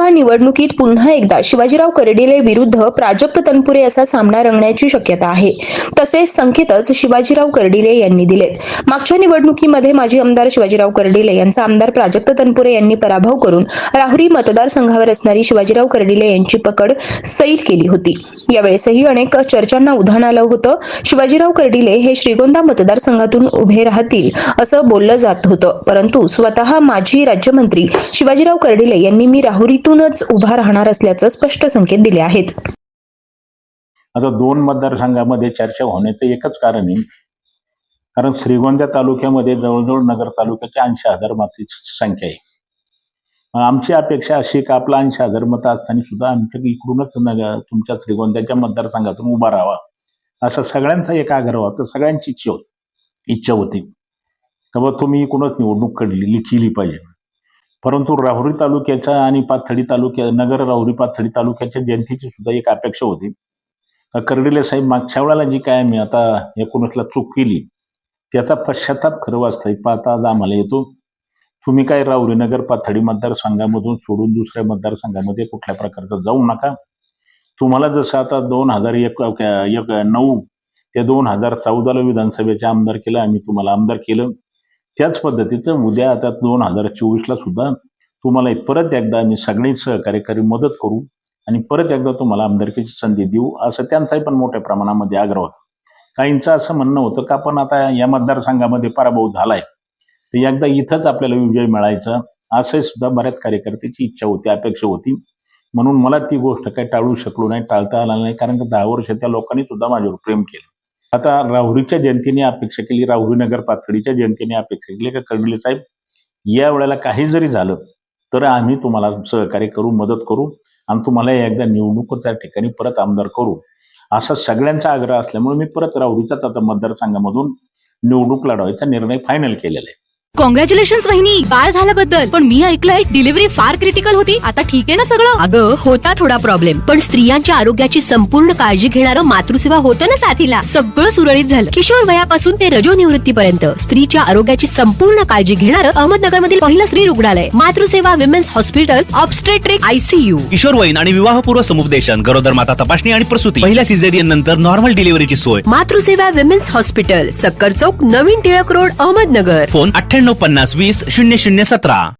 विधानसभा निवडणुकीत पुन्हा एकदा शिवाजीराव कर्डिले विरुद्ध प्राजक्त तनपुरे असा सामना रंगण्याची शक्यता आहे. तसे संकेतच शिवाजीराव कर्डिले यांनी दिलेत. मागच्या निवडणुकीमध्ये माजी आमदार शिवाजीराव कर्डिले यांचा आमदार प्राजक्त तनपुरे यांनी पराभव करून राहुरी मतदारसंघावर असणारी शिवाजीराव कर्डिले यांची पकड सैल केली होती. यावेळेसही अनेक चर्चांना उधाण आलं होतं. शिवाजीराव कर्डिले हे श्रीगोंदा मतदारसंघातून उभे राहतील असं बोललं जात होतं, परंतु स्वतः माजी राज्यमंत्री शिवाजीराव कर्डिले यांनी मी राहुरीतूनच उभा राहणार असल्याचं स्पष्ट संकेत दिले आहेत. आता दोन मतदारसंघामध्ये चर्चा होण्याचं एकच कारण आहे, कारण श्रीगोंदा तालुक्यामध्ये जवळजवळ नगर तालुक्याच्या 80,000 मतांची संख्या आहे. आमची अपेक्षा अशी की आपला 80,000 मतं असताना सुद्धा आमच्या इकडूनच तुमच्या श्रीगोंद्याच्या मतदारसंघातून उभा राहावा असा सगळ्यांचा एक आग्रह होता. सगळ्यांची इच्छा होती की बाबा तुम्ही इकडूनच निवडणूक केली पाहिजे. परंतु राहुरी तालुक्याचा आणि पाथर्डी तालुक्या नगर राहुरी पाथर्डी तालुक्याच्या जनतेची सुद्धा एक अपेक्षा होती. कर्डिले साहेब मागच्या वेळेला जी काय मी आता 19ला चूक केली त्याचा पश्चाताप खरं वास्तविक पाहता आज आम्हाला येतो. तुम्ही काय राहुरी नगर पाथर्डी मतदारसंघामधून सोडून दुसऱ्या मतदारसंघामध्ये कुठल्या प्रकारचं जाऊ नका. तुम्हाला जसं आता 2009 ते 2014ला विधानसभेच्या आमदारकीला आम्ही तुम्हाला आमदार केलं, त्याच पद्धतीचं उद्या आता 2024ला सुद्धा तुम्हाला परत एकदा आम्ही सगळी सहकार्यकारी मदत करू आणि परत एकदा तुम्हाला आमदारकीची संधी देऊ असं त्यांचाही पण मोठ्या प्रमाणामध्ये आग्रह होता. काहींचं असं म्हणणं होतं का आपण आता या मतदारसंघामध्ये पराभव झालाय तर एकदा इथंच आपल्याला विजय मिळायचा असं सुद्धा बऱ्याच कार्यकर्त्याची इच्छा होती, अपेक्षा होती. म्हणून मला ती गोष्ट काही टाळू शकलो नाही, टाळता आला नाही, कारण 10 वर्ष त्या लोकांनी सुद्धा माझ्यावर प्रेम केलं. आता राहुरीच्या जनतेने अपेक्षा केली, राहुरी नगर पाथर्डीच्या जनतेने अपेक्षा केली की कर्डिले साहेब या वेळेला काही जरी झालं तर आम्ही तुम्हाला सहकार्य करू, मदत करू आणि तुम्हाला एकदा निवडणूक त्या ठिकाणी परत आमदार करू असा सगळ्यांचा आग्रह असल्यामुळे मी परत राहुरीच्याच आता मतदारसंघामधून निवडणूक लढवायचा निर्णय फायनल केलेला आहे. कॉंग्रॅच्युलेशन्स वहिनी, बाळ झाल्याबद्दल. पण मी ऐकलंय डिलिव्हरी फार क्रिटिकल होती. आता ठीक आहे ना सगळं? अगं होता थोडा प्रॉब्लेम, पण स्त्रियांच्या आरोग्याची संपूर्ण काळजी घेणारं मातृसेवा होतं ना साथीला. सगळं सुरळीत झालं. किशोर वयापासून ते रजो निवृत्तीपर्यंत स्त्रीच्या आरोग्याची संपूर्ण काळजी घेणारं अहमदनगरमधील पहिलं स्त्री रुग्णालय Matruseva women's hospital obstetric ICU. किशोरवयीन आणि विवाहपूर्व समुपदेशन, गरोदर माता तपासणी आणि प्रसूती, पहिल्या सिझेरियन नंतर नॉर्मल डिलिव्हरीची सोय. मातृसेवा विमेन्स हॉस्पिटल, सक्कर चौक, नवीन टिळक रोड, अहमदनगर. फोन 9850 20 0017.